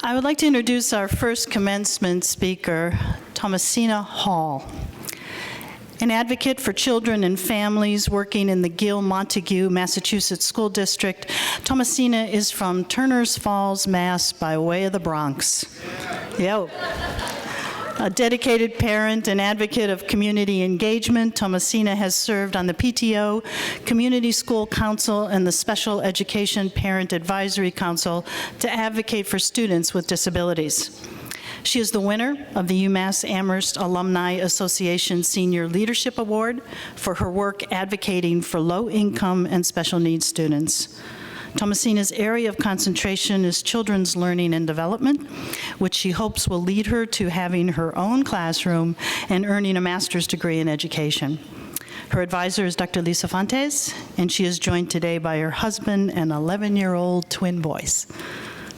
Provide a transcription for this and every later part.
I would like to introduce our first commencement speaker, Thomasina Hall. An advocate for children and families working in the Gill-Montague, Massachusetts School District, Thomasina is from Turners Falls, Mass. By way of the Bronx. Yo. A dedicated parent and advocate of community engagement, Thomasina has served on the PTO, Community School Council, and the Special Education Parent Advisory Council to advocate for students with disabilities. She is the winner of the UMass Amherst Alumni Association Senior Leadership Award for her work advocating for low-income and special needs students. Thomasina's area of concentration is children's learning and development, which she hopes will lead her to having her own classroom and earning a master's degree in education. Her advisor is Dr. Lisa Fontes, and she is joined today by her husband and 11-year-old twin boys.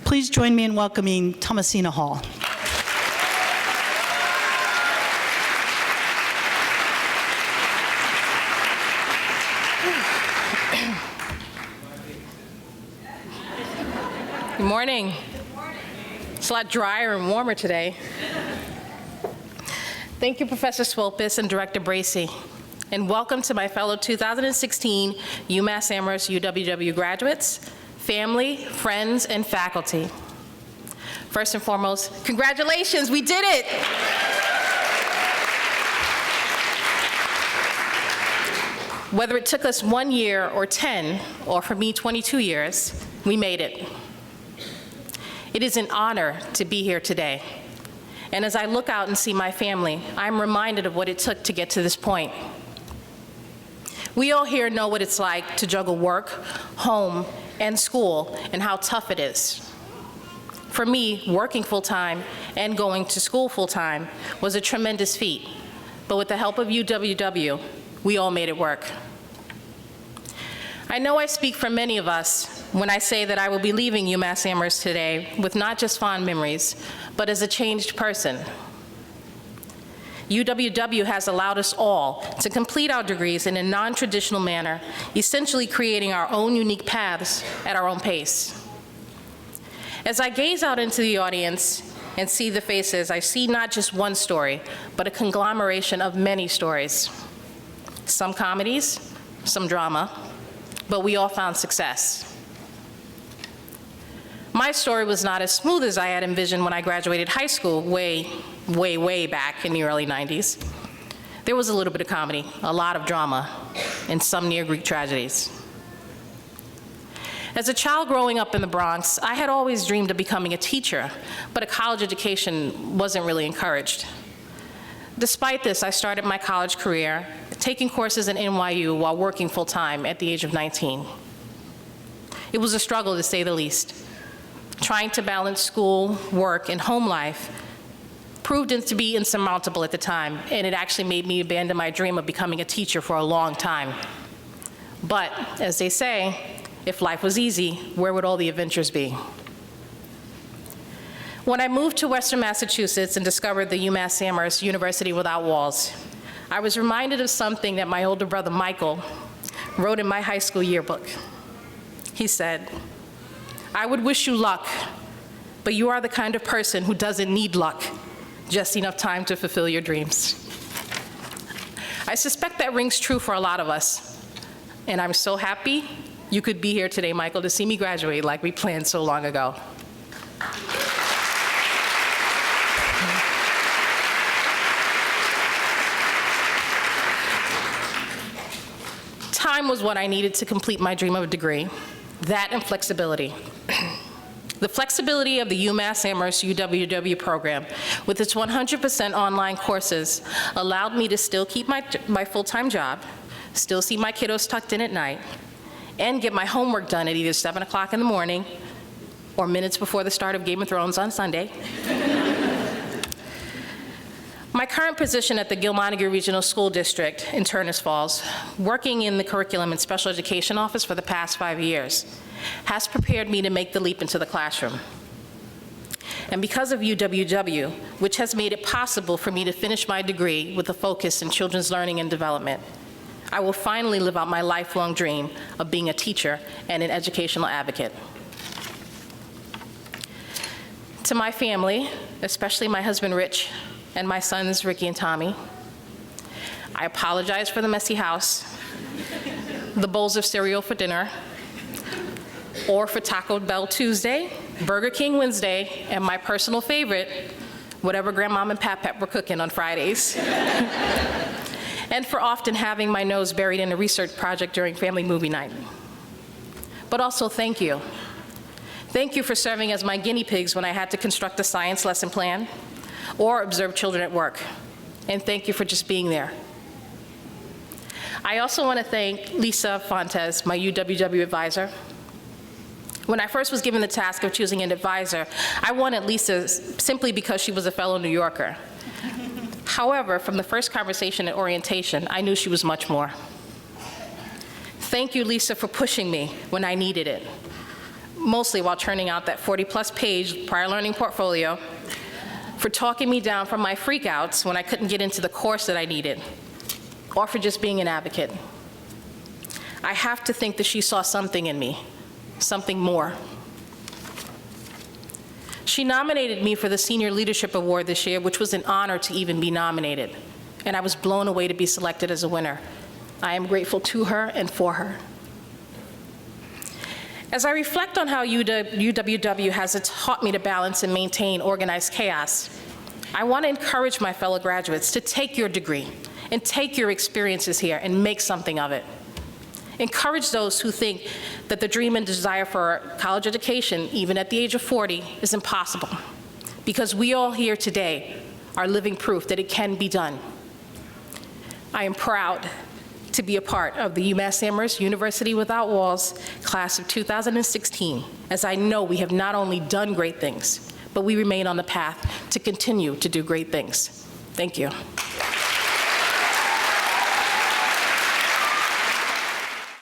Please join me in welcoming Thomasina Hall. Good morning. It's a lot drier and warmer today. Thank you, Professor Swolpis and Director Bracey, and welcome to my fellow 2016 UMass Amherst UWW graduates, family, friends, and faculty. First and foremost, congratulations, we did it! Whether it took us 1 year or 10, or for me 22 years, we made it. It is an honor to be here today. And as I look out and see my family, I'm reminded of what it took to get to this point. We all here know what it's like to juggle work, home, and school, and how tough it is. For me, working full-time and going to school full-time was a tremendous feat, but with the help of UWW, we all made it work. I know I speak for many of us when I say that I will be leaving UMass Amherst today with not just fond memories, but as a changed person. UWW has allowed us all to complete our degrees in a non-traditional manner, essentially creating our own unique paths at our own pace. As I gaze out into the audience and see the faces, I see not just one story, but a conglomeration of many stories. Some comedies, some drama, but we all found success. My story was not as smooth as I had envisioned when I graduated high school way back in the early 90s. There was a little bit of comedy, a lot of drama, and some near Greek tragedies. As a child growing up in the Bronx, I had always dreamed of becoming a teacher, but a college education wasn't really encouraged. Despite this, I started my college career taking courses at NYU while working full-time at the age of 19. It was a struggle, to say the least. Trying to balance school, work, and home life proved to be insurmountable at the time, and it actually made me abandon my dream of becoming a teacher for a long time. But, as they say, if life was easy, where would all the adventures be? When I moved to Western Massachusetts and discovered the UMass Amherst University Without Walls, I was reminded of something that my older brother Michael wrote in my high school yearbook. He said, "I would wish you luck, but you are the kind of person who doesn't need luck, just enough time to fulfill your dreams." I suspect that rings true for a lot of us, and I'm so happy you could be here today, Michael, to see me graduate like we planned so long ago. Time was what I needed to complete my dream of a degree, that and flexibility. The flexibility of the UMass Amherst UWW program, with its 100% online courses, allowed me to still keep my full-time job, still see my kiddos tucked in at night, and get my homework done at either 7 o'clock in the morning or minutes before the start of Game of Thrones on Sunday. My current position at the Gill-Montague Regional School District in Turners Falls, working in the Curriculum and Special Education Office for the past 5 years, has prepared me to make the leap into the classroom. And because of UWW, which has made it possible for me to finish my degree with a focus in children's learning and development, I will finally live out my lifelong dream of being a teacher and an educational advocate. To my family, especially my husband Rich and my sons Ricky and Tommy, I apologize for the messy house, the bowls of cereal for dinner, or for Taco Bell Tuesday, Burger King Wednesday, and my personal favorite, whatever Grandmom and Pap were cooking on Fridays. And for often having my nose buried in a research project during family movie night. But also, thank you. Thank you for serving as my guinea pigs when I had to construct a science lesson plan or observe children at work. And thank you for just being there. I also want to thank Lisa Fontes, my UWW advisor. When I first was given the task of choosing an advisor, I wanted Lisa simply because she was a fellow New Yorker. However, from the first conversation at orientation, I knew she was much more. Thank you, Lisa, for pushing me when I needed it, mostly while churning out that 40-plus page prior learning portfolio, for talking me down from my freakouts when I couldn't get into the course that I needed, or for just being an advocate. I have to think that she saw something in me, something more. She nominated me for the Senior Leadership Award this year, which was an honor to even be nominated, and I was blown away to be selected as a winner. I am grateful to her and for her. As I reflect on how UWW has taught me to balance and maintain organized chaos, I want to encourage my fellow graduates to take your degree and take your experiences here and make something of it. Encourage those who think that the dream and desire for a college education, even at the age of 40, is impossible, because we all here today are living proof that it can be done. I am proud to be a part of the UMass Amherst University Without Walls class of 2016, as I know we have not only done great things, but we remain on the path to continue to do great things. Thank you.